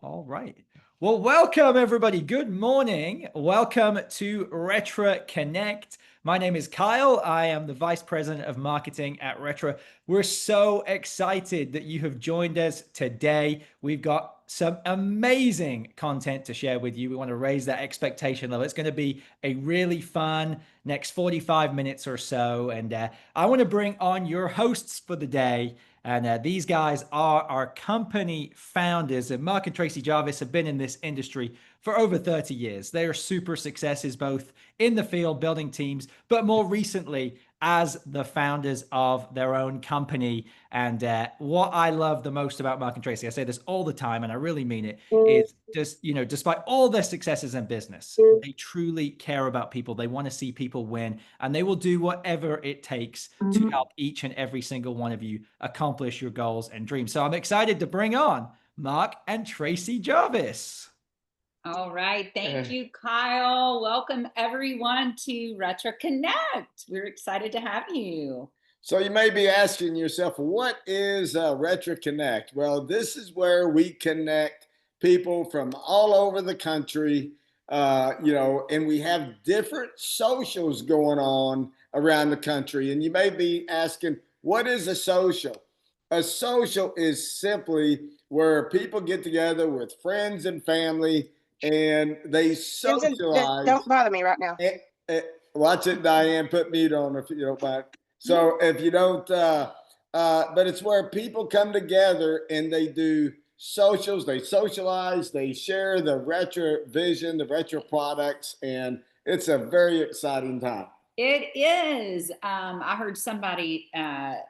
All right. Well, welcome everybody. Good morning. Welcome to Retro Connect. My name is Kyle. I am the Vice President of Marketing at Retro. We're so excited that you have joined us today. We've got some amazing content to share with you. We want to raise that expectation level. It's going to be a really fun next 45 minutes or so. And I want to bring on your hosts for the day. And these guys are our company founders. And Mark and Tracy Jarvis have been in this industry for over 30 years. They are super successes both in the field building teams, but more recently as the founders of their own company. And what I love the most about Mark and Tracy, I say this all the time, and I really mean it, is just, despite all their successes in business, they truly care about people. They want to see people win, and they will do whatever it takes to help each and every single one of you accomplish your goals and dreams. So I'm excited to bring on Mark and Tracy Jarvis. All right. Thank you, Kyle. Welcome everyone to Retro Connect. We're excited to have you. So you may be asking yourself, what is Retro Connect? Well, this is where we connect people from all over the country, and we have different socials going on around the country. And you may be asking, what is a social? A social is simply where people get together with friends and family and they Susan, socialize. don't bother me right now. Watch it, Diane. Put mute on if you don't mind. So if you don't, but it's where people come together and they do socials, they socialize, they share the retro vision, the retro products, and it's a very exciting time. It is. I heard somebody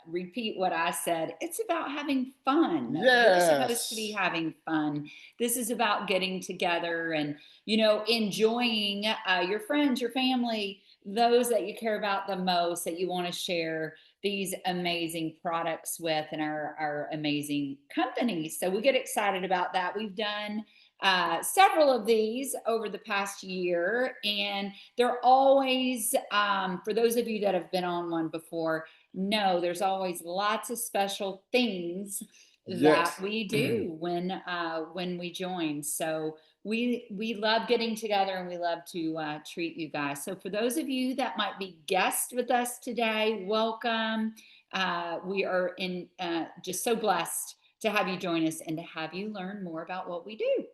repeat what I said. It's about having fun. Yes. We're supposed to be having fun. This is about getting together and, enjoying your friends, your family, those that you care about the most, that you want to share these amazing products with and our amazing companies. So we get excited about that. We've done several of these over the past year, and they're always, for those of you that have been on one before, know there's always lots of special things that we do when we join. So we love getting together and we love to treat you guys. So for those of you that might be guests with us today, welcome. We are just so blessed to have you join us and to have you learn more about what we do.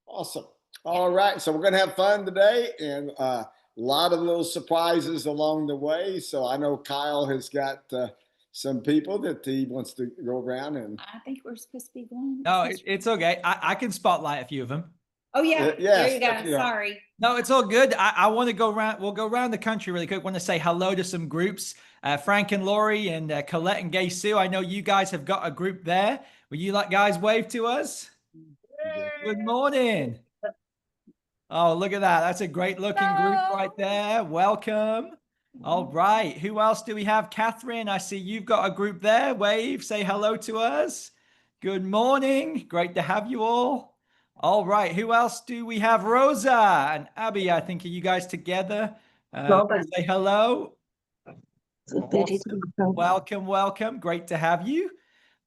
Awesome. All right. So we're going to have fun today and a lot of little surprises along the way. So I know Kyle has got some people that he wants to go around and. I think we're supposed to be going. No, it's okay. I can spotlight a few of them. Oh, yeah. Yes, there you go. Sorry. No, it's all good. I want to go around. We'll go around the country really quick. I want to say hello to some groups. Frank and Laurie and Colette and Gay Sue. I know you guys have got a group there. Will you guys wave to us? Good morning. Oh, look at that. That's a great looking group right there. Welcome. All right. Who else do we have? Catherine, I see you've got a group there. Wave, say hello to us. Good morning. Great to have you all. All right. Who else do we have? Rosa and Abby, I think, are you guys together? Say hello. Awesome. Welcome. Great to have you.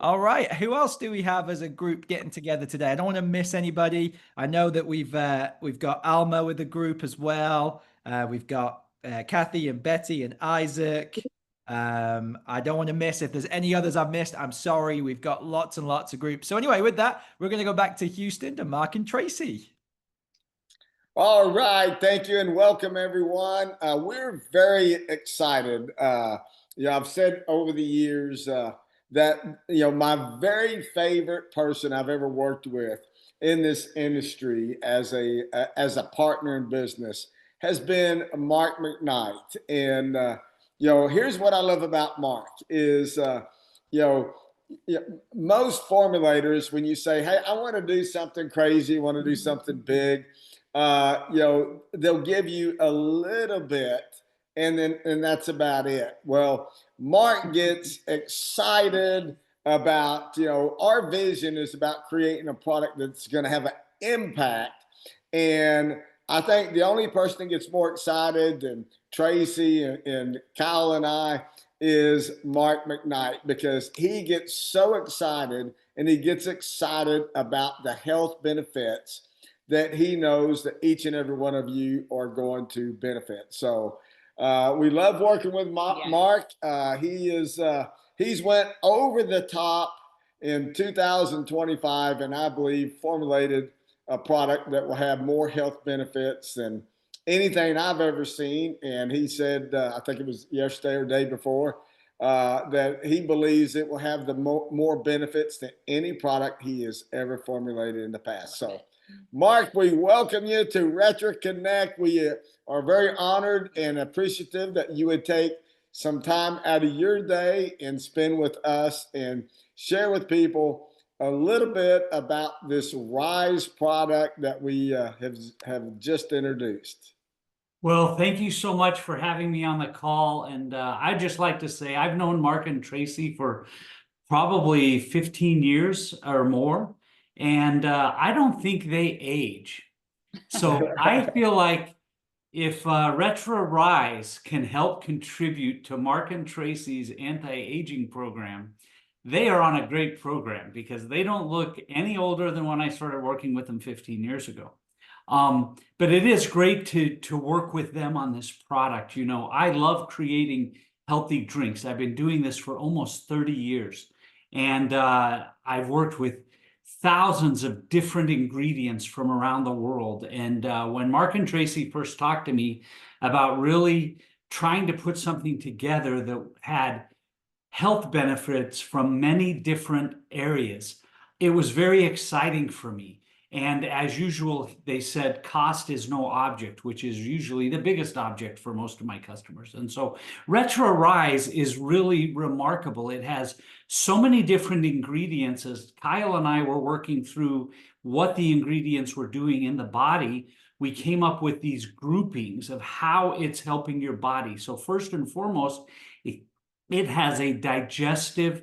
All right. Who else do we have as a group getting together today? I don't want to miss anybody. I know that we've got Alma with the group as well. We've got Kathy and Betty and Isaac. I don't want to miss. If there's any others I've missed, I'm sorry. We've got lots and lots of groups. So anyway, with that, we're going to go back to Houston to Mark and Tracy. All right. Thank you and welcome everyone. We're very excited. I've said over the years that my very favorite person I've ever worked with in this industry as a partner in business has been Mark McKnight. And here's what I love about Mark is most formulators, when you say, hey, I want to do something crazy, want to do something big, they'll give you a little bit and that's about it. Well, Mark gets excited about, our vision is about creating a product that's going to have an impact. And I think the only person that gets more excited than Tracy and Kyle and I is Mark McKnight, because he gets so excited and he gets excited about the health benefits that he knows that each and every one of you are going to benefit. So we love working with Mark. He's went over the top in 2025, and I believe formulated a product that will have more health benefits than anything I've ever seen. And he said, I think it was yesterday or day before, that he believes it will have the more benefits than any product he has ever formulated in the past. So, Mark, we welcome you to Retro Connect. We are very honored and appreciative that you would take some time out of your day and spend with us and share with people a little bit about this Rise product that we have just introduced. Well, thank you so much for having me on the call. And I'd just like to say I've known Mark and Tracy for probably 15 years or more, and I don't think they age. So I feel like if Retro Rise can help contribute to Mark and Tracy's anti-aging program, they are on a great program because they don't look any older than when I started working with them 15 years ago. But it is great to work with them on this product. You know, I love creating healthy drinks. I've been doing this for almost 30 years. And I've worked with thousands of different ingredients from around the world. And when Mark and Tracy first talked to me about really trying to put something together that had health benefits from many different areas, it was very exciting for me. And as usual, they said cost is no object, which is usually the biggest object for most of my customers. And so Retro Rise is really remarkable. It has so many different ingredients. As Kyle and I were working through what the ingredients were doing in the body, we came up with these groupings of how it's helping your body. So first and foremost, it has a digestive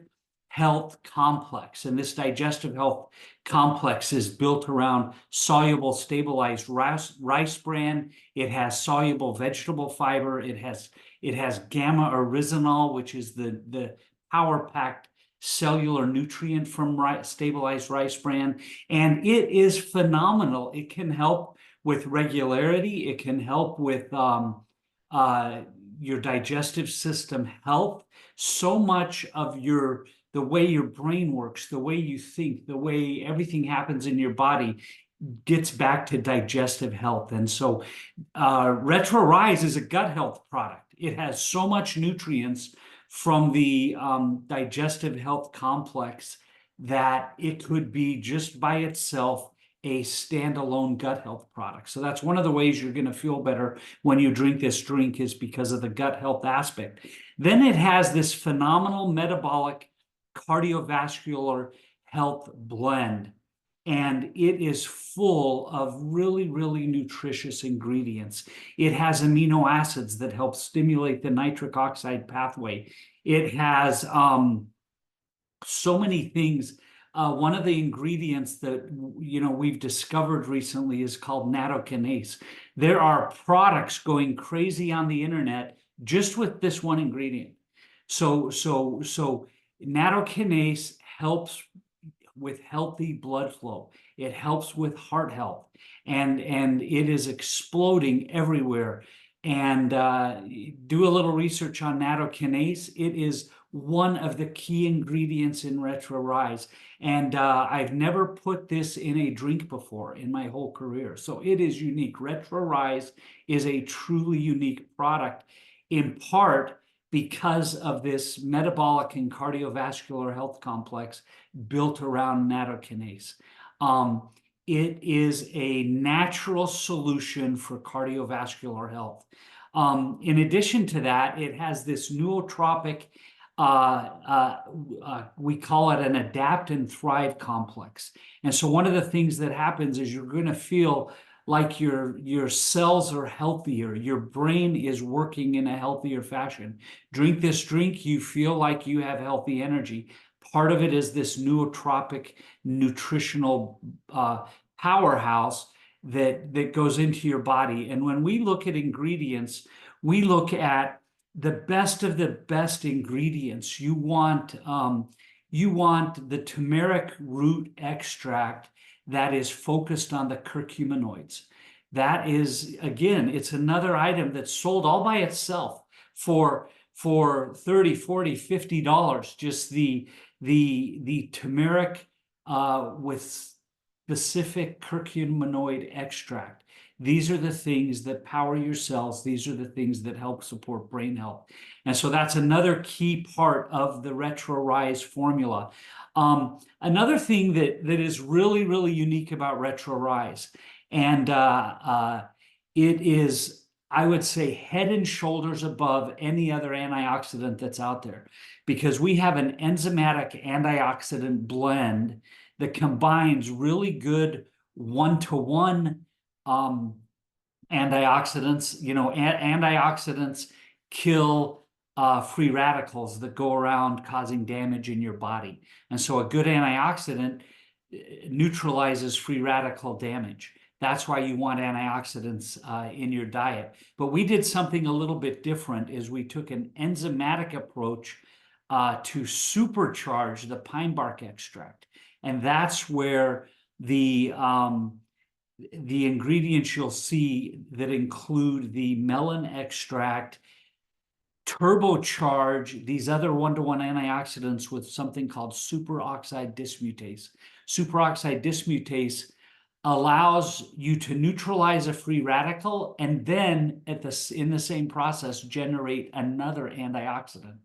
health complex. And this digestive health complex is built around soluble stabilized rice bran. It has soluble vegetable fiber. It has gamma oryzanol, which is the power-packed cellular nutrient from stabilized rice bran. And it is phenomenal. It can help with regularity. It can help with your digestive system health. So much of the way your brain works, the way you think, the way everything happens in your body gets back to digestive health. And so Retro Rise is a gut health product. It has so much nutrients from the digestive health complex that it could be just by itself a standalone gut health product. So that's one of the ways you're going to feel better when you drink this drink, is because of the gut health aspect. Then it has this phenomenal metabolic cardiovascular health blend, and it is full of really, really nutritious ingredients. It has amino acids that help stimulate the nitric oxide pathway. It has so many things. One of the ingredients that we've discovered recently is called nattokinase. There are products going crazy on the internet just with this one ingredient. So nattokinase helps with healthy blood flow. It helps with heart health, and it is exploding everywhere. And do a little research on nattokinase. It is one of the key ingredients in Retro Rise. And I've never put this in a drink before in my whole career. So it is unique. Retro Rise is a truly unique product, in part because of this metabolic and cardiovascular health complex built around nattokinase. It is a natural solution for cardiovascular health. In addition to that, it has this nootropic, we call it an adapt and thrive complex. And so one of the things that happens is you're going to feel like your cells are healthier, your brain is working in a healthier fashion. Drink this drink, you feel like you have healthy energy. Part of it is this nootropic nutritional powerhouse that goes into your body. And when we look at ingredients, we look at the best of the best ingredients. You want you want the turmeric root extract that is focused on the curcuminoids. That is, again, it's another item that's sold all by itself for $30, $40, $50. Just the turmeric with specific curcuminoid extract. These are the things that power your cells. These are the things that help support brain health. And so that's another key part of the RetroRise formula. Another thing that is really, really unique about RetroRise, and it is, I would say, head and shoulders above any other antioxidant that's out there, because we have an enzymatic antioxidant blend that combines really good one-to-one antioxidants. You know, antioxidants kill free radicals that go around causing damage in your body. And so a good antioxidant neutralizes free radical damage. That's why you want antioxidants in your diet. But we did something a little bit different, is we took an enzymatic approach to supercharge the pine bark extract. And that's where the ingredients you'll see that include the melon extract turbocharge these other one-to-one antioxidants with something called superoxide dismutase. Superoxide dismutase allows you to neutralize a free radical and then in the same process generate another antioxidant.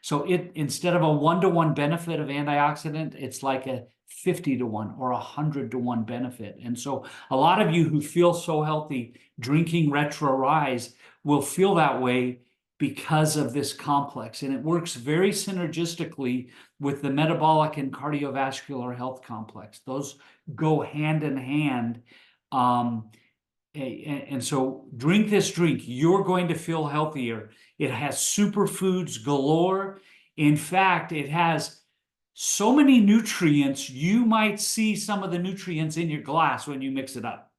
So instead of a one-to-one benefit of antioxidant, it's like a 50-to-1 or 100-to-1 benefit. And so a lot of you who feel so healthy drinking RetroRise will feel that way because of this complex. And it works very synergistically with the metabolic and cardiovascular health complex. Those go hand in hand. And so drink this drink. You're going to feel healthier. It has superfoods galore. In fact, it has so many nutrients, you might see some of the nutrients in your glass when you mix it up.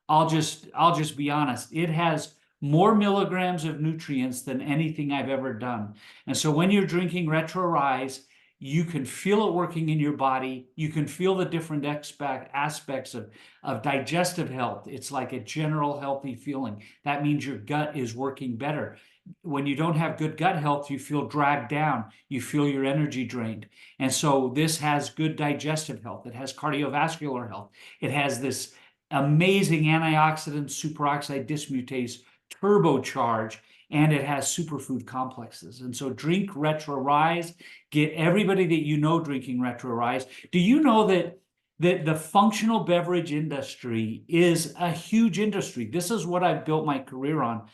I'll just be honest. It has more milligrams of nutrients than anything I've ever done. And so when you're drinking RetroRise, you can feel it working in your body. You can feel the different aspects of digestive health. It's like a general healthy feeling. That means your gut is working better. When you don't have good gut health, you feel dragged down. You feel your energy drained. And so this has good digestive health. It has cardiovascular health. It has this amazing antioxidant superoxide dismutase turbocharge, and it has superfood complexes. And so drink RetroRise. Get everybody that you know drinking RetroRise. Do you know that the functional beverage industry is a huge industry? This is what I've built my career on,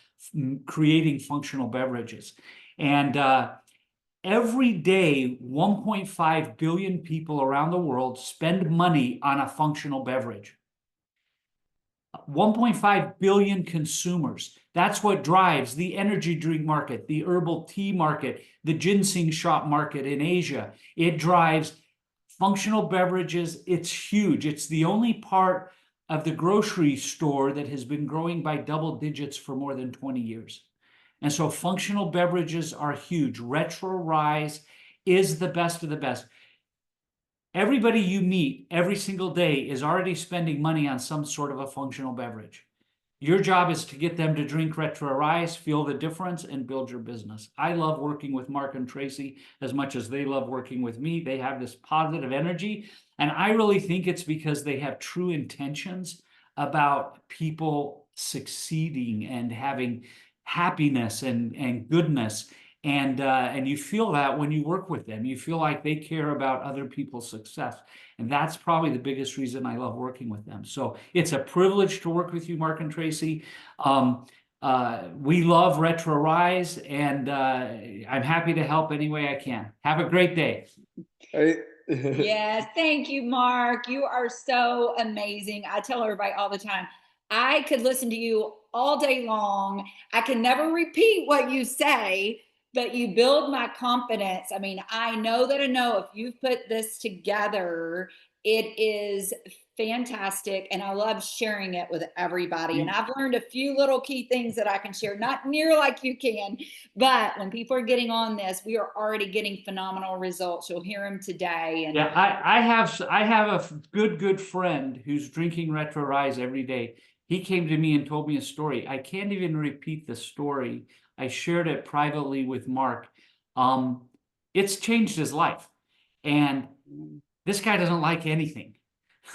creating functional beverages. And every day, 1.5 billion people around the world spend money on a functional beverage. 1.5 billion consumers. That's what drives the energy drink market, the herbal tea market, the ginseng shop market in Asia. It drives functional beverages. It's huge. It's the only part of the grocery store that has been growing by double digits for more than 20 years. And so functional beverages are huge. RetroRise is the best of the best. Everybody you meet every single day is already spending money on some sort of a functional beverage. Your job is to get them to drink RetroRise, feel the difference, and build your business. I love working with Mark and Tracy as much as they love working with me. They have this positive energy, and I really think it's because they have true intentions about people succeeding and having happiness and goodness. And you feel that when you work with them. You feel like they care about other people's success. And that's probably the biggest reason I love working with them. So it's a privilege to work with you, Mark and Tracy. We love RetroRise, and I'm happy to help any way I can. Have a great day. Yes, thank you, Mark. You are so amazing. I tell everybody all the time, I could listen to you all day long. I can never repeat what you say, but you build my confidence. I mean, I know if you've put this together, it is fantastic. And I love sharing it with everybody. And I've learned a few little key things that I can share, not near like you can, but when people are getting on this, we are already getting phenomenal results. You'll hear them today. And Yeah, I have a good friend who's drinking Retro Rise every day. He came to me and told me a story. I can't even repeat the story. I shared it privately with Mark. It's changed his life. And this guy doesn't like anything.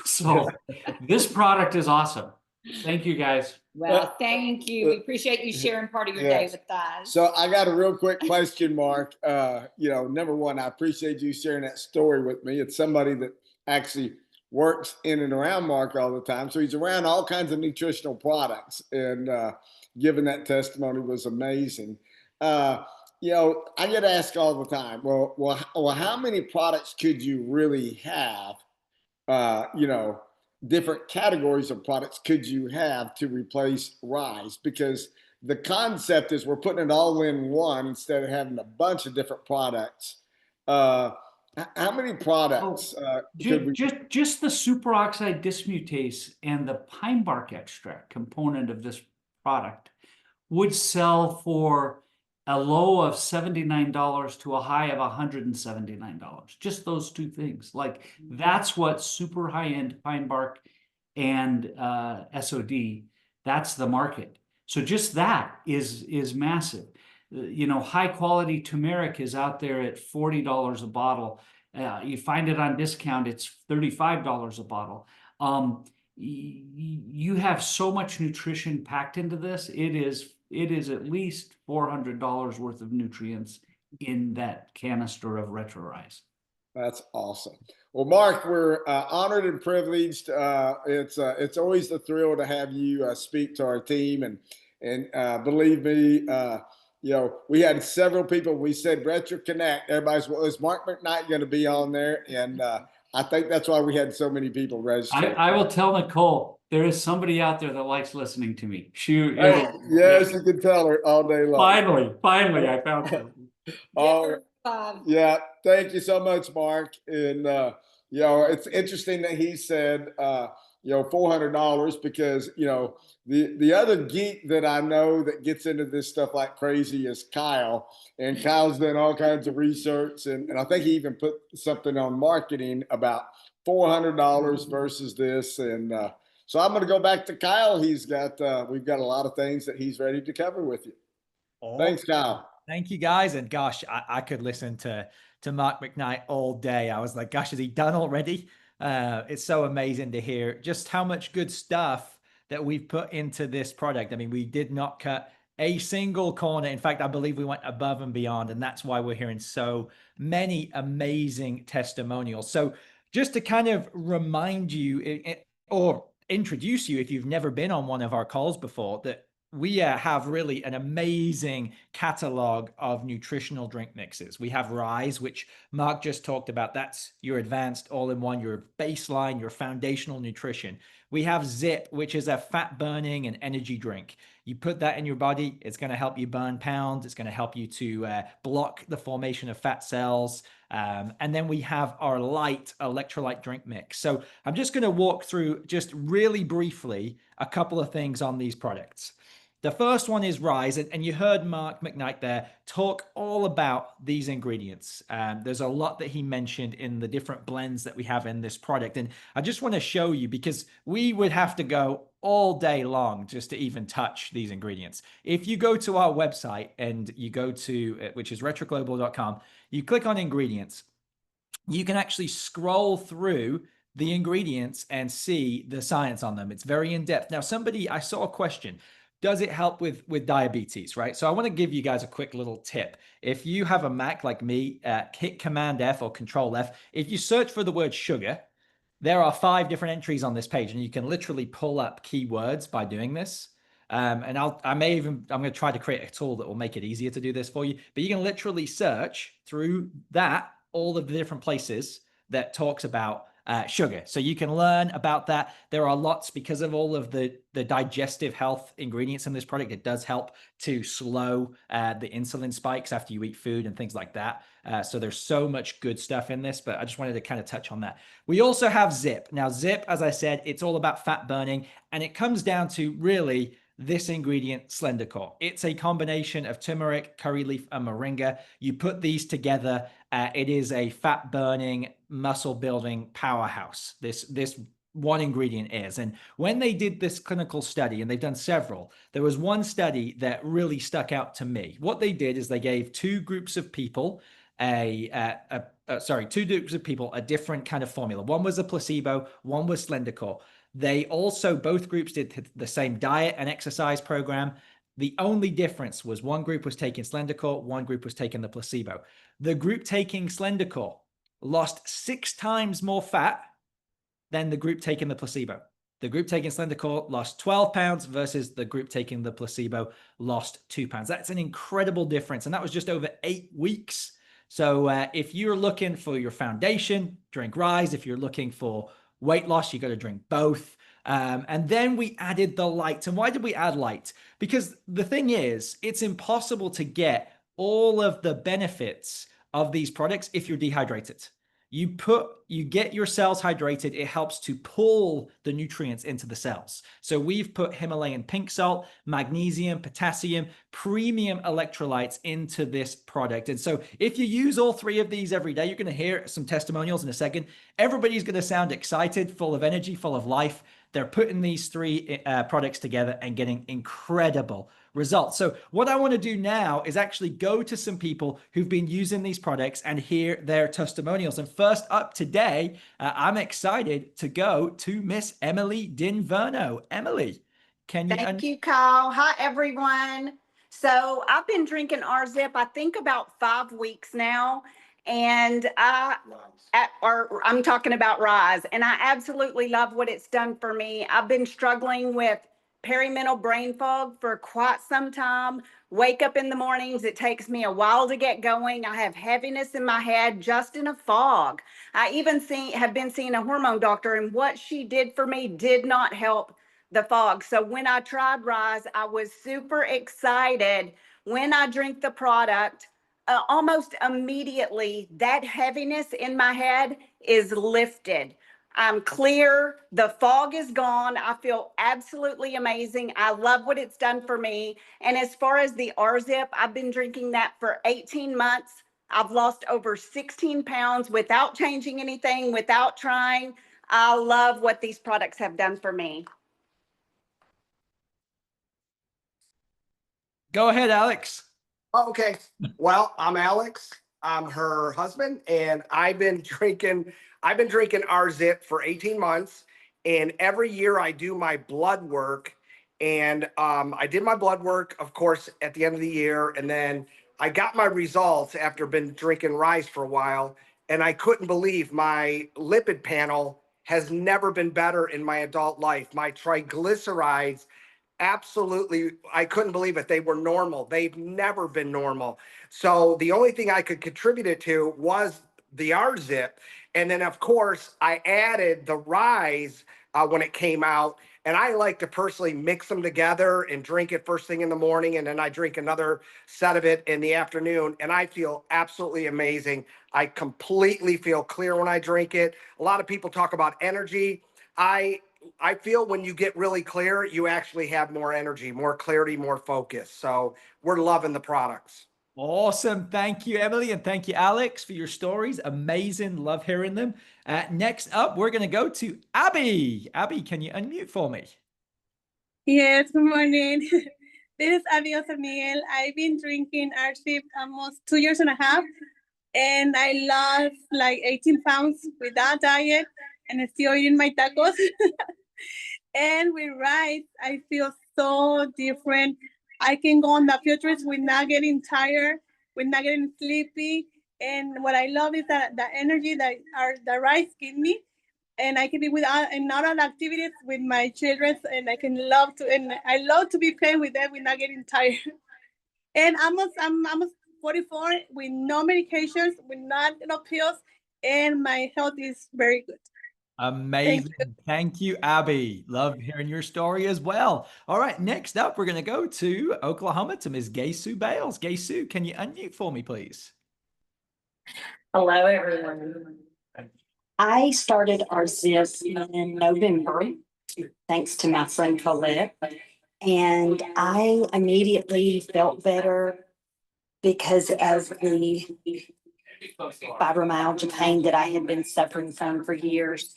So this product is awesome. Thank you, guys. well, thank you. We appreciate you sharing part of your day Yes. with us. So I got a real quick question, Mark. Number one, I appreciate you sharing that story with me. It's somebody that actually works in and around Mark all the time. So he's around all kinds of nutritional products, and giving that testimony was amazing. I get asked all the time, well, how many products could you really have? Different categories of products could you have to replace Rise? Because the concept is we're putting it all in one instead of having a bunch of different products. How many products could we? Just the superoxide dismutase and the pine bark extract component of this product would sell for a low of $79 to a high of $179. Just those two things. Like, that's what super high-end pine bark and SOD, that's the market. So just that is massive. High quality turmeric is out there at $40 a bottle. You find it on discount, it's $35 a bottle. You have so much nutrition packed into this. It is at least $400 worth of nutrients in that canister of Retro Rise. That's awesome. Well, Mark, we're honored and privileged. It's always a thrill to have you speak to our team, and believe me, we had several people. We said Retro Connect. Everybody's, well, is Mark McKnight going to be on there? And I think that's why we had so many people register. I will tell Nicole, there is somebody out there that likes listening to me. Yes, you can tell her all day long. Finally, I found her. Yeah, thank you so much, Mark. And it's interesting that he said $400, because the other geek that I know that gets into this stuff like crazy is Kyle, and Kyle's done all kinds of research, and I think he even put something on marketing about $400 versus this, and so I'm going to go back to Kyle. We've got a lot of things that he's ready to cover with you. Thanks, Kyle. Thank you, guys. And gosh, I could listen to Mark McKnight all day. I was like, gosh, is he done already? It's so amazing to hear just how much good stuff that we've put into this product. I mean, we did not cut a single corner. In fact, I believe we went above and beyond, and that's why we're hearing so many amazing testimonials. So just to kind of remind you or introduce you, if you've never been on one of our calls before, that we have really an amazing catalog of nutritional drink mixes. We have Rise, which Mark just talked about. That's your advanced all-in-one, your baseline, your foundational nutrition. We have Zip, which is a fat burning and energy drink. You put that in your body, it's going to help you burn pounds. It's going to help you to block the formation of fat cells. And then we have our light electrolyte drink mix. So I'm just going to walk through just really briefly a couple of things on these products. The first one is Rise, and you heard Mark McKnight there talk all about these ingredients. There's a lot that he mentioned in the different blends that we have in this product. And I just want to show you, because we would have to go all day long just to even touch these ingredients. If you go to our website and you go to, which is retroglobal.com, you click on ingredients, you can actually scroll through the ingredients and see the science on them. It's very in-depth. Now, I saw a question. Does it help with diabetes, right? So I want to give you guys a quick little tip. If you have a Mac like me, hit Command F or Control F. If you search for the word sugar, there are 5 different entries on this page, and you can literally pull up keywords by doing this. And I'm going to try to create a tool that will make it easier to do this for you. But you can literally search through that, all of the different places that talks about sugar. So you can learn about that. There are lots, because of all of the digestive health ingredients in this product. It does help to slow the insulin spikes after you eat food and things like that. So there's so much good stuff in this, but I just wanted to kind of touch on that. We also have Zip. Now, Zip, as I said, it's all about fat burning, and it comes down to really this ingredient, SlenderCore. It's a combination of turmeric, curry leaf, and moringa. You put these together, it is a fat burning, muscle building powerhouse. This one ingredient is. And when they did this clinical study, and they've done several, there was one study that really stuck out to me. What they did is they gave two groups of people two groups of people a different kind of formula. One was a placebo, one was SlenderCore. They also, both groups did the same diet and exercise program. The only difference was one group was taking SlenderCore, one group was taking the placebo. The group taking SlenderCore lost 6 times more fat than the group taking the placebo. The group taking SlenderCore lost 12 pounds versus the group taking the placebo lost 2 pounds. That's an incredible difference. And that was just over 8 weeks. So if you're looking for your foundation, drink Rise. If you're looking for weight loss, you got to drink both. And then we added the light. And why did we add light? Because the thing is, it's impossible to get all of the benefits of these products if you're dehydrated. You get your cells hydrated, it helps to pull the nutrients into the cells. So we've put Himalayan pink salt, magnesium, potassium, premium electrolytes into this product. And so if you use all 3 of these every day, you're going to hear some testimonials in a second. Everybody's going to sound excited, full of energy, full of life. They're putting these 3 products together and getting incredible results. So what I want to do now is actually go to some people who've been using these products and hear their testimonials. And first up today, I'm excited to go to Miss Emily Dinverno. Emily, can you? Thank you, Kyle. Hi, everyone. So I've been drinking RZIP, I think about 5 weeks now. And I'm talking about Rise, and I absolutely love what it's done for me. I've been struggling with perimental brain fog for quite some time. Wake up in the mornings, it takes me a while to get going. I have heaviness in my head, just in a fog. I even have been seeing a hormone doctor, and what she did for me did not help the fog. So when I tried Rise, I was super excited. When I drink the product, almost immediately, that heaviness in my head is lifted. I'm clear. The fog is gone. I feel absolutely amazing. I love what it's done for me. And as far as the RZIP, I've been drinking that for 18 months. I've lost over 16 pounds without changing anything, without trying. I love what these products have done for me. Go ahead, Alex. Okay. Well, I'm Alex. I'm her husband, and I've been drinking RZIP for 18 months. And every year I do my blood work. And I did my blood work, of course, at the end of the year. And then I got my results after been drinking Rise for a while. And I couldn't believe my lipid panel has never been better in my adult life. My triglycerides, absolutely, I couldn't believe it. They were normal. They've never been normal. So the only thing I could contribute it to was the RZIP. And then, of course, I added the Rise when it came out. And I like to personally mix them together and drink it first thing in the morning. And then I drink another set of it in the afternoon. And I feel absolutely amazing. I completely feel clear when I drink it. A lot of people talk about energy. I feel when you get really clear, you actually have more energy, more clarity, more focus. So we're loving the products. Awesome. Thank you, Emily. And thank you, Alex, for your stories. Amazing. Love hearing them. Next up, we're going to go to Abby. Abby, can you unmute for me? Yes, good morning. This is Abby Osamiguel. I've been drinking RZIP almost 2.5 years, and I lost like 18 pounds with that diet, and still eating my tacos. And with Rise, I feel so different. I can go on the field trips with not getting tired, with not getting sleepy. And what I love is that the energy that the Rise give me, and I can be with in other activities with my children, and I love to be playing with them with not getting tired. And I'm almost 44 with no medications, with not no pills, and my health is very good. Amazing. Thank you, Abby. Love hearing your story as well. All right, next up, we're going to go to Oklahoma to Ms. Gay Sue Bales. Gay Sue, can you unmute for me, please? Hello, everyone. I started our zip in November, thanks to my friend Colette. And I immediately felt better because of the fibromyalgia pain that I had been suffering from for years.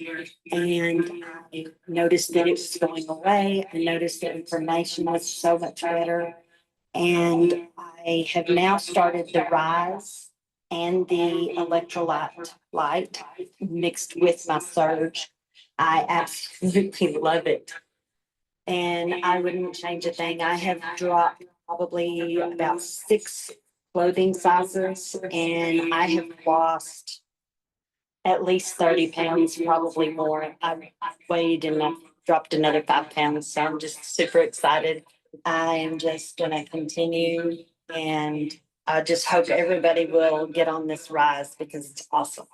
And I noticed that it was going away. I noticed that information was so much better. And I have now started the Rise and the electrolyte light mixed with my Surge. I absolutely love it. And I wouldn't change a thing. I have dropped probably about 6 clothing sizes, and I have lost at least 30 pounds, probably more. I've weighed and I've dropped another 5 pounds. So I'm just super excited. I am just going to continue, and I just hope everybody will get on this Rise because it's awesome.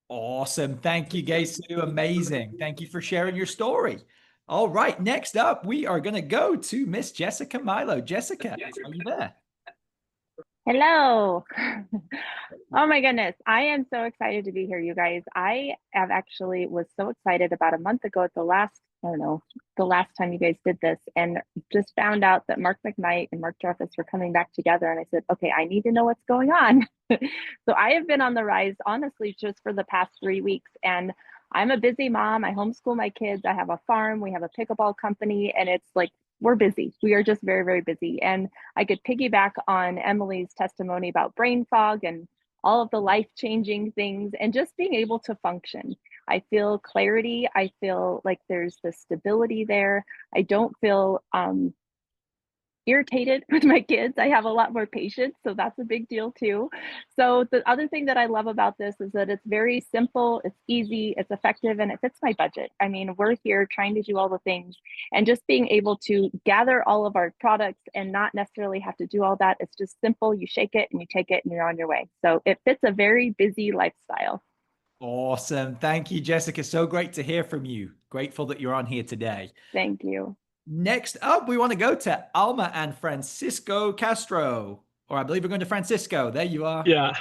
Awesome. Thank you, Gay Sue. Amazing. Thank you for sharing your story. All right, next up, we are going to go to Miss Jessica Milo. Jessica, are you there? Hello. Oh my goodness. I am so excited to be here, you guys. I have actually was so excited about a month ago at the last time you guys did this, and just found out that Mark McKnight and Mark Dreyfus were coming back together. And I said, okay, I need to know what's going on. So I have been on the Rise, honestly, just for the past 3 weeks. And I'm a busy mom. I homeschool my kids. I have a farm. We have a pickleball company. And it's like, we're busy. We are just very, very busy. And I could piggyback on Emily's testimony about brain fog and all of the life-changing things and just being able to function. I feel clarity. I feel like there's the stability there. I don't feel irritated with my kids. I have a lot more patience, so that's a big deal too. So the other thing that I love about this is that it's very simple, it's easy, it's effective, and it fits my budget. I mean, we're here trying to do all the things, and just being able to gather all of our products and not necessarily have to do all that. It's just simple. You shake it and you take it and you're on your way. So it fits a very busy lifestyle. Awesome. Thank you, Jessica. So great to hear from you. Grateful that you're on here today. Thank you. Next up, we want to go to Alma and Francisco Castro, or I believe we're going to Francisco. There you are. Yeah.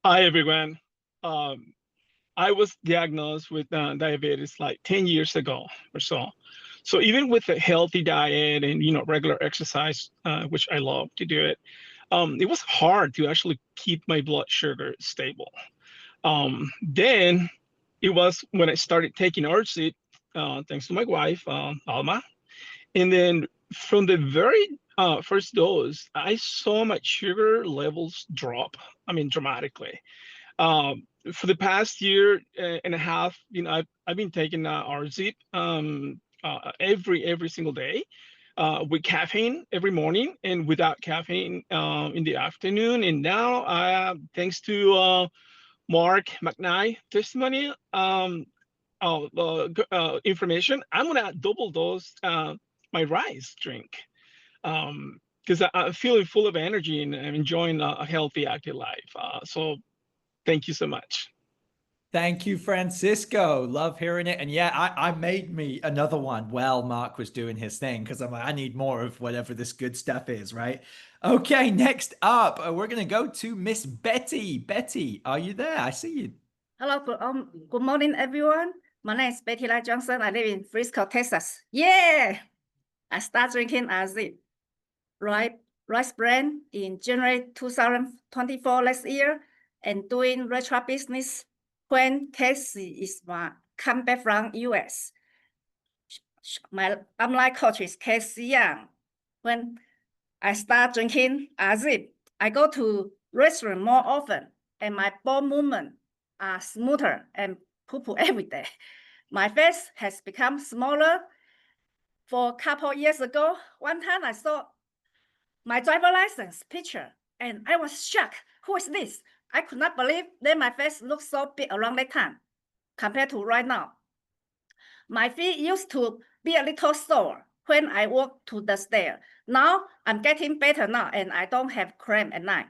Hi, everyone. I was diagnosed with diabetes like 10 years ago or so. So even with a healthy diet and, regular exercise, which I love to do it, it was hard to actually keep my blood sugar stable. Then it was when I started taking RZ, thanks to my wife, Alma. And then from the very first dose, I saw my sugar levels drop, dramatically. For the past year and a half, I've been taking RZ every single day with caffeine every morning and without caffeine in the afternoon. And now, thanks to Mark McKnight testimony, information, I'm gonna double dose my Rise drink because I'm feeling full of energy and I'm enjoying a healthy, active life. So thank you so much. Thank you, Francisco. Love hearing it. And yeah, I made me another one while Mark was doing his thing because I'm like, I need more of whatever this good stuff is, right? Okay, next up, we're going to go to Miss Betty. Betty, are you there? I see you. Hello, good morning, everyone. My name is Betty Lai Johnson. I live in Frisco, Texas. Yeah! I started drinking RZ rice brand in January 2024 last year and doing retro business when Casey is come back from US. My online coach is Casey Young. When I start drinking RZ, I go to restaurant more often and my bowel movement are smoother and poo-poo every day. My face has become smaller. For a couple of years ago, one time I saw my driver license picture and I was shocked. Who is this? I could not believe that my face looked so big around that time compared to right now. My feet used to be a little sore when I walk to the stair. Now I'm getting better now and I don't have cramp at night.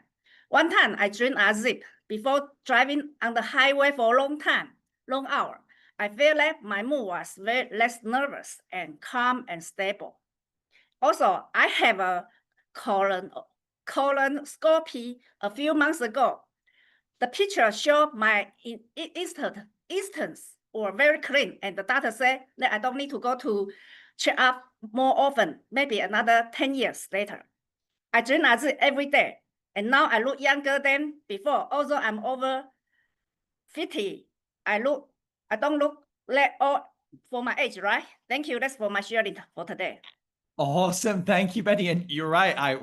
One time I drink RZ before driving on the highway for a long hour. I feel like my mood was very less nervous and calm and stable. Also, I have a colonoscopy a few months ago. The picture showed my intestines were very clean, and the doctor said that I don't need to go to check up more often, maybe another 10 years later. I drink Azit every day, and now I look younger than before. Although I'm over 50, I don't look like old for my age, right? Thank you. That's for my sharing for today. Awesome. Thank you, Betty. And you're right. I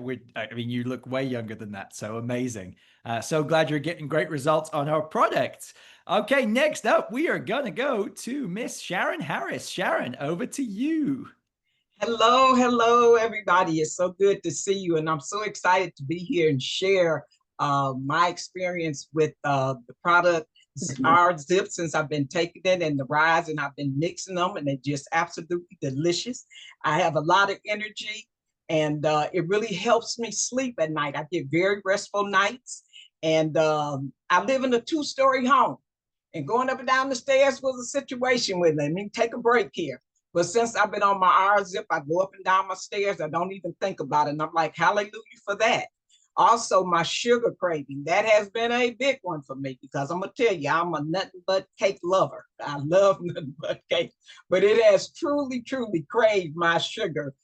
mean, you look way younger than that. So amazing. So glad you're getting great results on our products. Okay. Next up, we are going to go to Miss Sharon Harris. Sharon, over to you. Hello, everybody. It's so good to see you. And I'm so excited to be here and share my experience with the product R-Zip since I've been taking it, and the Rise, and I've been mixing them, and they're just absolutely delicious. I have a lot of energy, and it really helps me sleep at night. I get very restful nights, and I live in a 2-story home, and going up and down the stairs was a situation with me. Let me take a break here. But since I've been on my R-Zip, I go up and down my stairs. I don't even think about it. And I'm like, hallelujah for that. Also, my sugar craving, that has been a big one for me, because I'm going to tell you, I'm a nothing but cake lover. I love nothing but cake, but it has truly, truly craved my sugar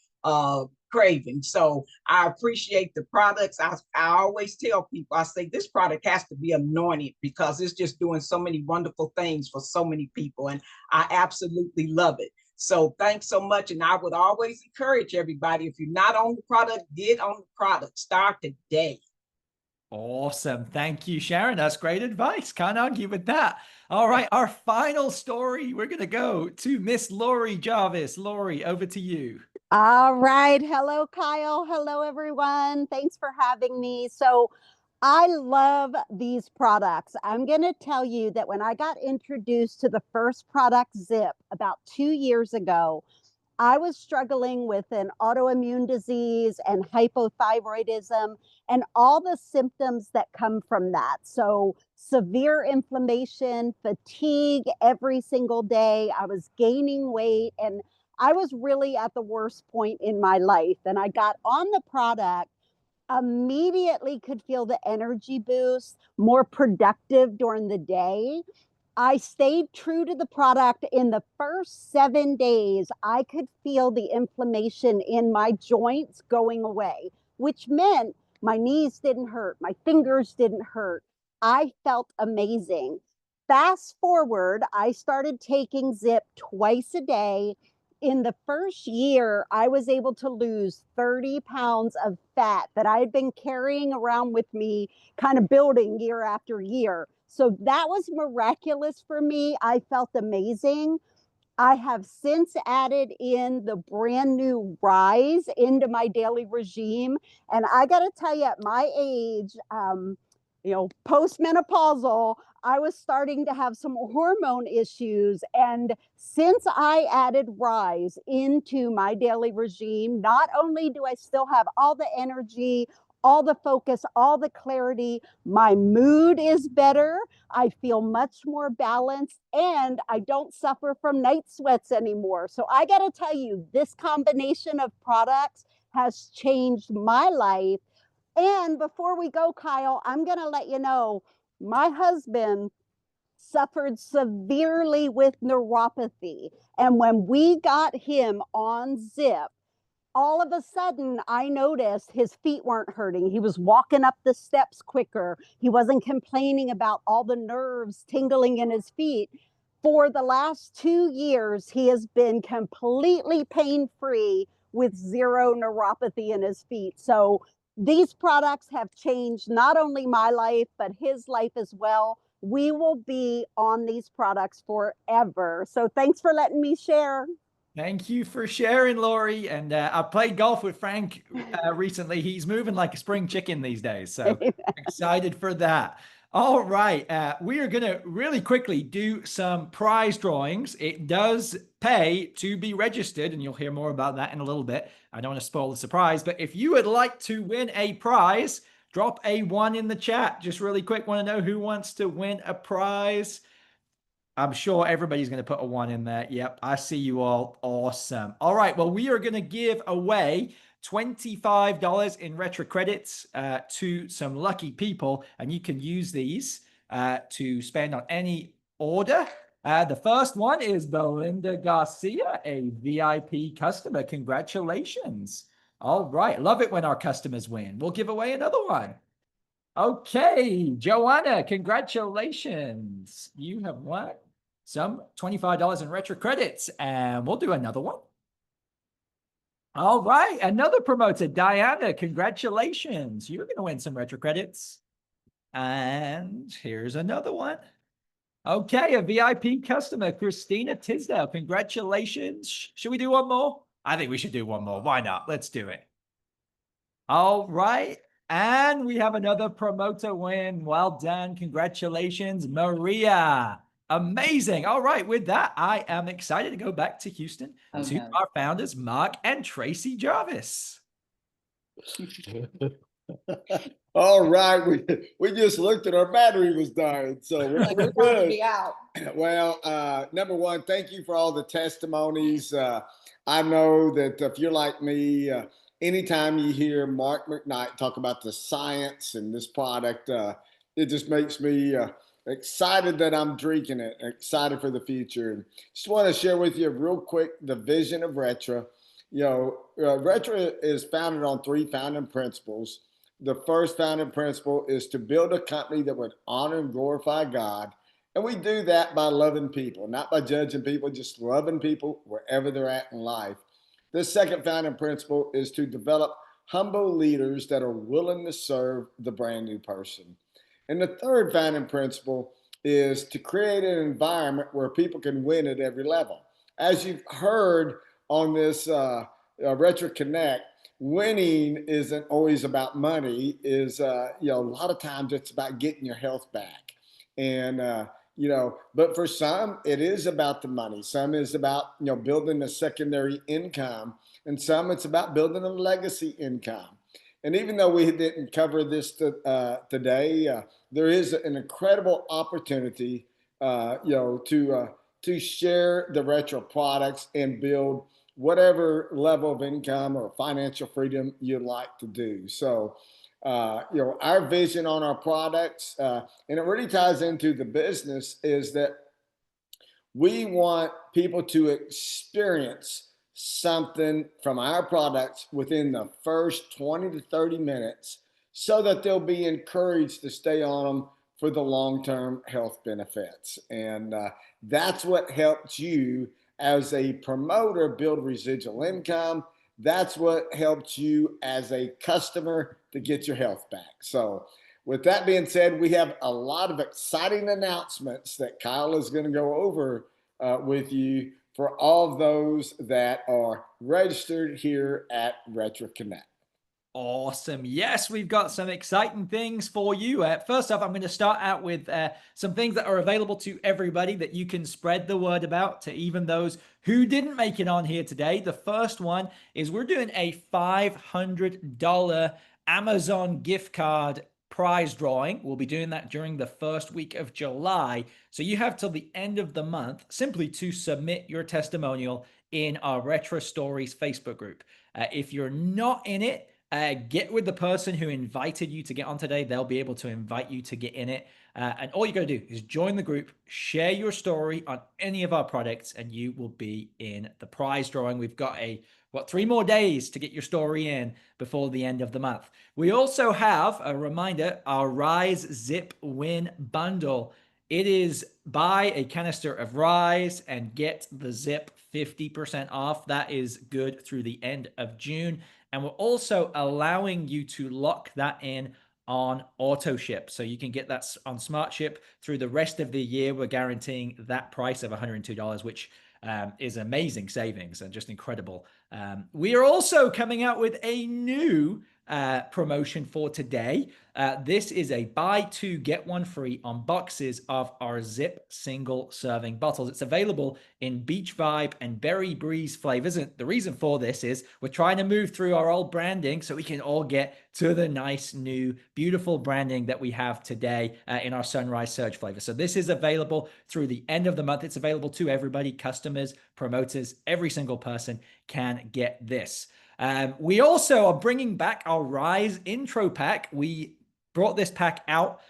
craving. So I appreciate the products. I always tell people, I say this product has to be anointed, because it's just doing so many wonderful things for so many people. And I absolutely love it. So thanks so much. And I would always encourage everybody, if you're not on the product, get on the product. Start today. Awesome. Thank you, Sharon. That's great advice. Can't argue with that. All right. Our final story, we're going to go to Miss Lori Jarvis. Lori, over to you. All right. Hello, Kyle. Hello, everyone. Thanks for having me. So I love these products. I'm going to tell you that when I got introduced to the first product, Zip, about 2 years ago, I was struggling with an autoimmune disease and hypothyroidism and all the symptoms that come from that. So severe inflammation, fatigue every single day. I was gaining weight, and I was really at the worst point in my life. And I got on the product, immediately could feel the energy boost, more productive during the day. I stayed true to the product. In the first 7 days, I could feel the inflammation in my joints going away, which meant my knees didn't hurt, my fingers didn't hurt. I felt amazing. Fast forward, I started taking Zip twice a day. In the first year, I was able to lose 30 pounds of fat that I had been carrying around with me, kind of building year after year. So that was miraculous for me. I felt amazing. I have since added in the brand new Rise into my daily regime. And I got to tell you, at my age, postmenopausal, I was starting to have some hormone issues. And since I added Rise into my daily regime, not only do I still have all the energy, all the focus, all the clarity, my mood is better. I feel much more balanced, and I don't suffer from night sweats anymore. So I got to tell you, this combination of products has changed my life. And before we go, Kyle, I'm going to let you know, my husband suffered severely with neuropathy. And when we got him on Zip, all of a sudden I noticed his feet weren't hurting. He was walking up the steps quicker. He wasn't complaining about all the nerves tingling in his feet. For the last 2 years, he has been completely pain-free with zero neuropathy in his feet. So these products have changed not only my life, but his life as well. We will be on these products forever. So thanks for letting me share. Thank you for sharing, Lori. And I played golf with Frank recently. He's moving like a spring chicken these days. So excited for that. All right. We are going to really quickly do some prize drawings. It does pay to be registered, and you'll hear more about that in a little bit. I don't want to spoil the surprise, but if you would like to win a prize, drop a 1 in the chat. Just really quick, want to know who wants to win a prize. I'm sure everybody's going to put a 1 in there. Yep, I see you all. Awesome. All right, well, we are going to give away $25 in retro credits to some lucky people, and you can use these to spend on any order. The first one is Belinda Garcia, a VIP customer. Congratulations. All right, love it when our customers win. We'll give away another one. Okay, Joanna, congratulations. You have won some $25 in retro credits, and we'll do another one. All right, another promoter, Diana, congratulations. You're going to win some retro credits. And here's another one. Okay, a VIP customer, Christina Tisdale, congratulations. Should we do one more? I think we should do one more. Why not? Let's do it. All right. And we have another promoter win. Well done. Congratulations, Maria. Amazing. All right. With that, I am excited to go back to Houston to our founders, Mark and Tracy Jarvis. All right. We just looked at our battery was dying. So we're good. Well, number one, thank you for all the testimonies. I know that if you're like me, anytime you hear Mark McKnight talk about the science and this product, it just makes me excited that I'm drinking it, excited for the future. And just want to share with you real quick the vision of Retra. You know, Retra is founded on 3 founding principles. The first founding principle is to build a company that would honor and glorify God. And we do that by loving people, not by judging people, just loving people wherever they're at in life. The second founding principle is to develop humble leaders that are willing to serve the brand new person. And the third founding principle is to create an environment where people can win at every level. As you've heard on this Retro Connect, winning isn't always about money. Is a lot of times it's about getting your health back. And but for some, it is about the money. Some is about, building a secondary income. And some it's about building a legacy income. And even though we didn't cover this today, there is an incredible opportunity, to share the Retro products and build whatever level of income or financial freedom you'd like to do. So, our vision on our products, and it really ties into the business, is that we want people to experience something from our products within the first 20 to 30 minutes so that they'll be encouraged to stay on them for the long-term health benefits. And that's what helps you as a promoter build residual income. That's what helps you as a customer to get your health back. So with that being said, we have a lot of exciting announcements that Kyle is going to go over with you for all of those that are registered here at Retro Connect. Awesome. Yes, we've got some exciting things for you. First off, I'm going to start out with some things that are available to everybody that you can spread the word about to even those who didn't make it on here today. The first one is we're doing a $500 Amazon gift card prize drawing. We'll be doing that during the first week of July. So you have till the end of the month simply to submit your testimonial in our Retro Stories Facebook group. If you're not in it, get with the person who invited you to get on today. They'll be able to invite you to get in it. And all you got to do is join the group, share your story on any of our products, and you will be in the prize drawing. We've got 3 more days to get your story in before the end of the month. We also have a reminder, our Rise Zip Win bundle. It is buy a canister of Rise and get the Zip 50% off. That is good through the end of June. And we're also allowing you to lock that in on auto ship. So you can get that on Smart Ship through the rest of the year. We're guaranteeing that price of $102, which is amazing savings and just incredible. We are also coming out with a new promotion for today. This is a buy two, get one free on boxes of our Zip single serving bottles. It's available in Beach Vibe and Berry Breeze flavors. And the reason for this is we're trying to move through our old branding so we can all get to the nice, new, beautiful branding that we have today in our Sunrise Surge flavor. So this is available through the end of the month. It's available to everybody, customers, promoters, every single person can get this. We also are bringing back our Rise intro pack. We brought this pack out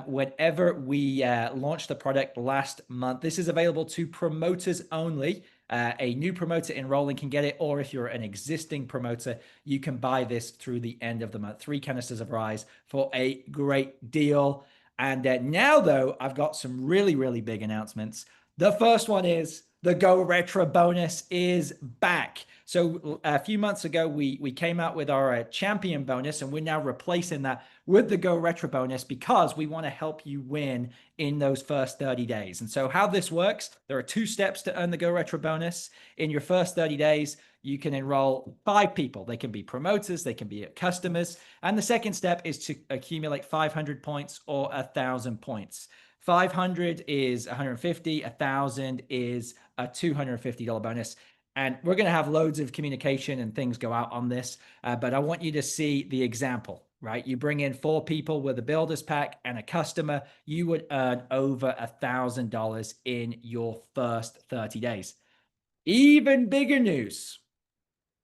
whenever we launched the product last month. This is available to promoters only. A new promoter enrolling can get it, or if you're an existing promoter, you can buy this through the end of the month. 3 canisters of Rise for a great deal. And now, though, I've got some really, really big announcements. The first one is the Go Retro bonus is back. So a few months ago, we came out with our champion bonus, and we're now replacing that with the Go Retro bonus because we want to help you win in those first 30 days. And so how this works, there are 2 steps to earn the Go Retro bonus. In your first 30 days, you can enroll 5 people. They can be promoters, they can be customers. And the second step is to accumulate 500 points or 1,000 points. 500 is 150, 1,000 is a $250 bonus. And we're going to have loads of communication and things go out on this, but I want you to see the example, right? You bring in 4 people with a builder's pack and a customer, you would earn over $1,000 in your first 30 days. Even bigger news.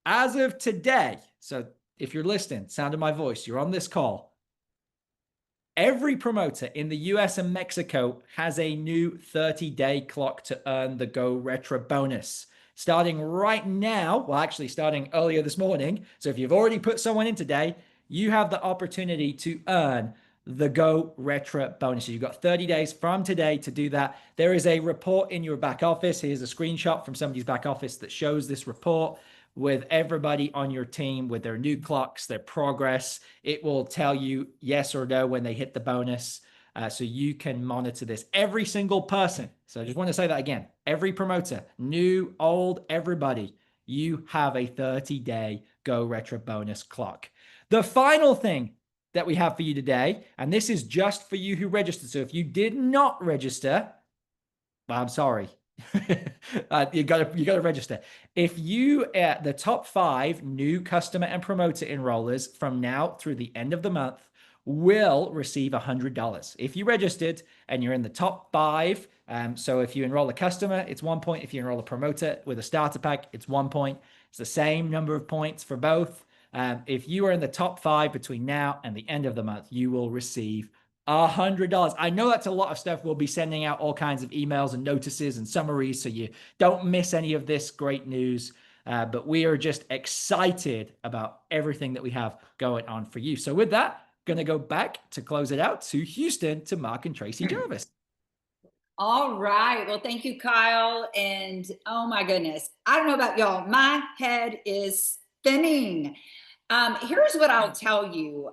As of today, so if you're listening, sound of my voice, you're on this call, every promoter in the US and Mexico has a new 30-day clock to earn the Go Retro bonus. Starting right now, well, actually starting earlier this morning. So if you've already put someone in today, you have the opportunity to earn the Go Retro bonus. So you've got 30 days from today to do that. There is a report in your back office. Here's a screenshot from somebody's back office that shows this report with everybody on your team with their new clocks, their progress. It will tell you yes or no when they hit the bonus. So you can monitor this. Every single person. So I just want to say that again. Every promoter, new, old, everybody, you have a 30-day Go Retro bonus clock. The final thing that we have for you today, and this is just for you who registered. So if you did not register, well, I'm sorry. You gotta register. If you the top 5 new customer and promoter enrollers from now through the end of the month will receive $100 if you registered and you're in the top 5. So if you enroll a customer, it's 1 point. If you enroll a promoter with a starter pack, it's 1 point. It's the same number of points for both. If you are in the top 5 between now and the end of the month, you will receive $100. I know that's a lot of stuff. We'll be sending out all kinds of emails and notices and summaries so you don't miss any of this great news. But we are just excited about everything that we have going on for you. So with that, going to go back to close it out to Houston to Mark and Tracy Jarvis. All right. Well, thank you, Kyle. And oh my goodness, I don't know about y'all. My head is spinning. Here's what I'll tell you.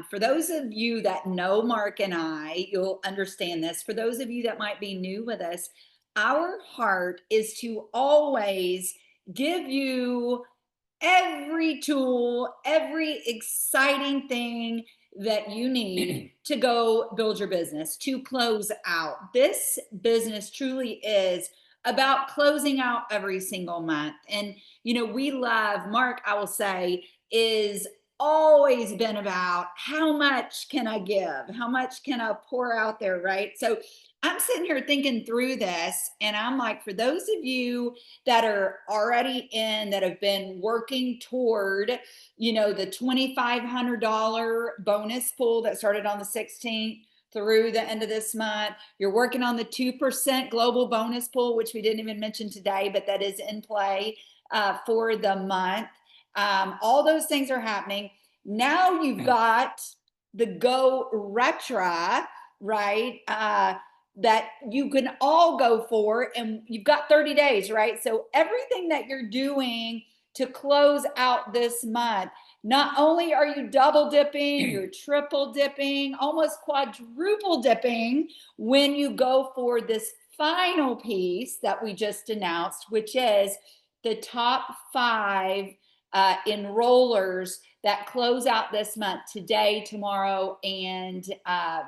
For those of you that know Mark and I, you'll understand this. For those of you that might be new with us, our heart is to always give you every tool, every exciting thing that you need to go build your business, to close out. This business truly is about closing out every single month. And, you know, we love, Mark, I will say, is always been about how much can I give? How much can I pour out there, right? So I'm sitting here thinking through this, and I'm like, for those of you that are already in, that have been working toward, you know, the $2,500 bonus pool that started on the 16th through the end of this month, you're working on the 2% global bonus pool, which we didn't even mention today, but that is in play for the month. All those things are happening. Now you've got the Go Retro, right? That you can all go for, and you've got 30 days, right? So everything that you're doing to close out this month, not only are you double dipping, you're triple dipping, almost quadruple dipping when you go for this final piece that we just announced, which is the top 5 enrollers that close out this month, today, tomorrow, and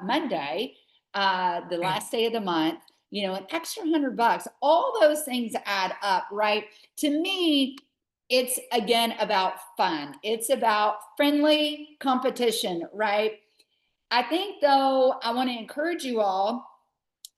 Monday, the last day of the month, you know, an extra $100, all those things add up, right? To me, it's again about fun. It's about friendly competition, right? I think though, I want to encourage you all,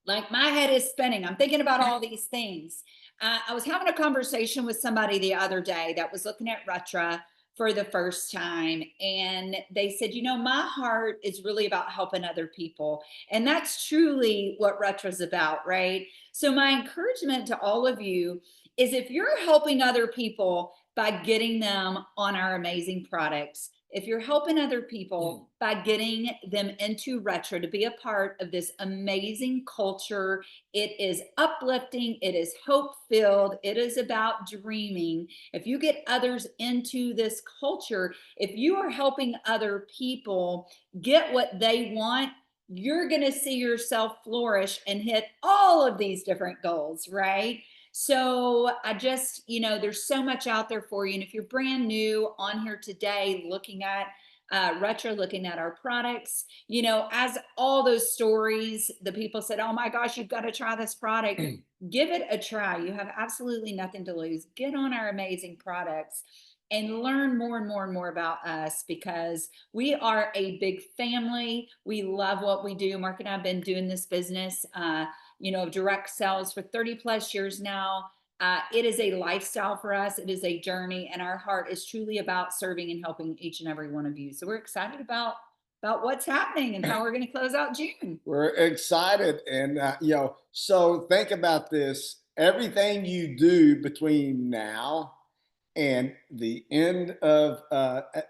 like my head is spinning. I'm thinking about all these things. I was having a conversation with somebody the other day that was looking at Retra for the first time. And they said, you know, my heart is really about helping other people. And that's truly what Retra's about, right? So my encouragement to all of you is if you're helping other people by getting them on our amazing products, if you're helping other people by getting them into Retra to be a part of this amazing culture, it is uplifting, it is hope-filled, it is about dreaming. If you get others into this culture, if you are helping other people get what they want, you're going to see yourself flourish and hit all of these different goals, right? So I just, you know, there's so much out there for you. And if you're brand new on here today, looking at Retra, looking at our products, you know, as all those stories, the people said, oh my gosh, you've got to try this product. Give it a try. You have absolutely nothing to lose. Get on our amazing products and learn more and more and more about us, because we are a big family. We love what we do. Mark and I have been doing this business, you know, direct sales for 30 plus years now. It is a lifestyle for us. It is a journey, and our heart is truly about serving and helping each and every one of you. So we're excited about what's happening and how we're going to close out June. We're excited. And, you know, so think about this. Everything you do between now and the end of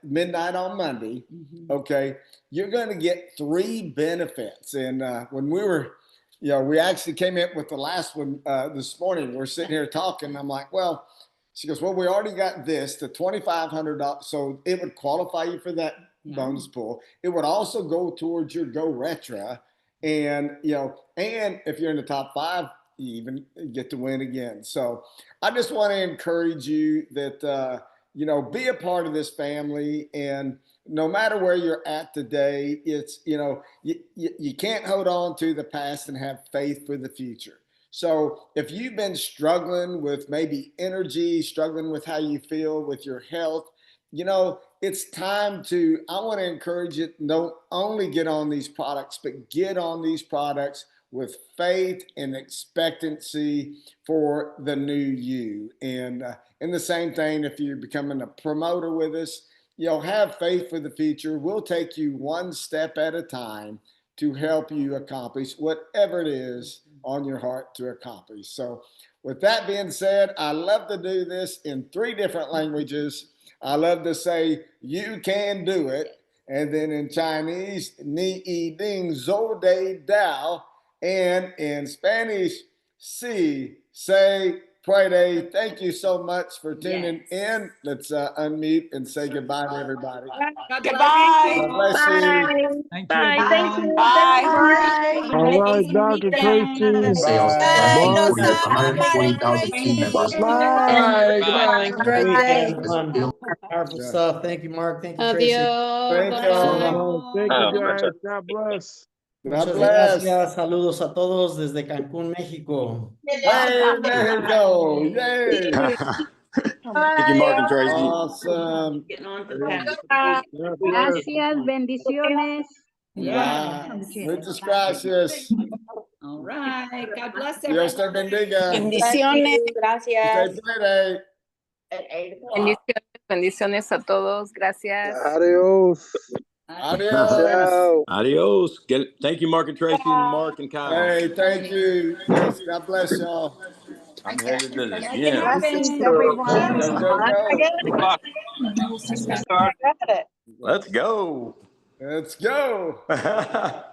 midnight on Monday, okay, you're going to get 3 benefits. And when we were, you know, we actually came in with the last one this morning. We're sitting here talking. I'm like, well, she goes, well, we already got this, the $2,500. So it would qualify you for that bonus pool. It would also go towards your Go Retra. And, you know, and if you're in the top 5, you even get to win again. So I just want to encourage you that, you know, be a part of this family. And no matter where you're at today, it's, you know, you can't hold on to the past and have faith for the future. So if you've been struggling with maybe energy, struggling with how you feel with your health, you know, it's time to, I want to encourage you, don't only get on these products, but get on these products with faith and expectancy for the new you. And the same thing, if you're becoming a promoter with us, you know, have faith for the future. We'll take you one step at a time to help you accomplish whatever it is on your heart to accomplish. So with that being said, I love to do this in 3 different languages. I love to say, you can do it. And then in Chinese, ni yi ding zhou de dao. And in Spanish, si se puede. Thank you so much for tuning in. Let's unmute and say goodbye to everybody. Goodbye. God bless you. Thank you. Bye. Thank you. Bye. All right, Dr. Tracy. Bye. Mark. Bye. Goodbye. Great day, everyone. Powerful Yeah. stuff. Thank you, Mark. Thank you, Tracy. Thank you. Thank you, guys. God bless. God Muchas bless. gracias. Saludos a todos desde Cancún, México. Hey, Mexico. Yay. Thank you, Mark and Tracy. Awesome. Gracias, bendiciones. Yeah. Muchas gracias. All right. God bless Dios te everyone. bendiga. Bendiciones. Stay pretty. Bendiciones a todos. Gracias. Adios. Adios. Adios. Thank you, Mark and Tracy, and Mark and Kyle. Hey, thank you. Yes, God bless y'all. I'm headed to the gym. Blessings, everyone. Go, go, go. Let's go. Let's go.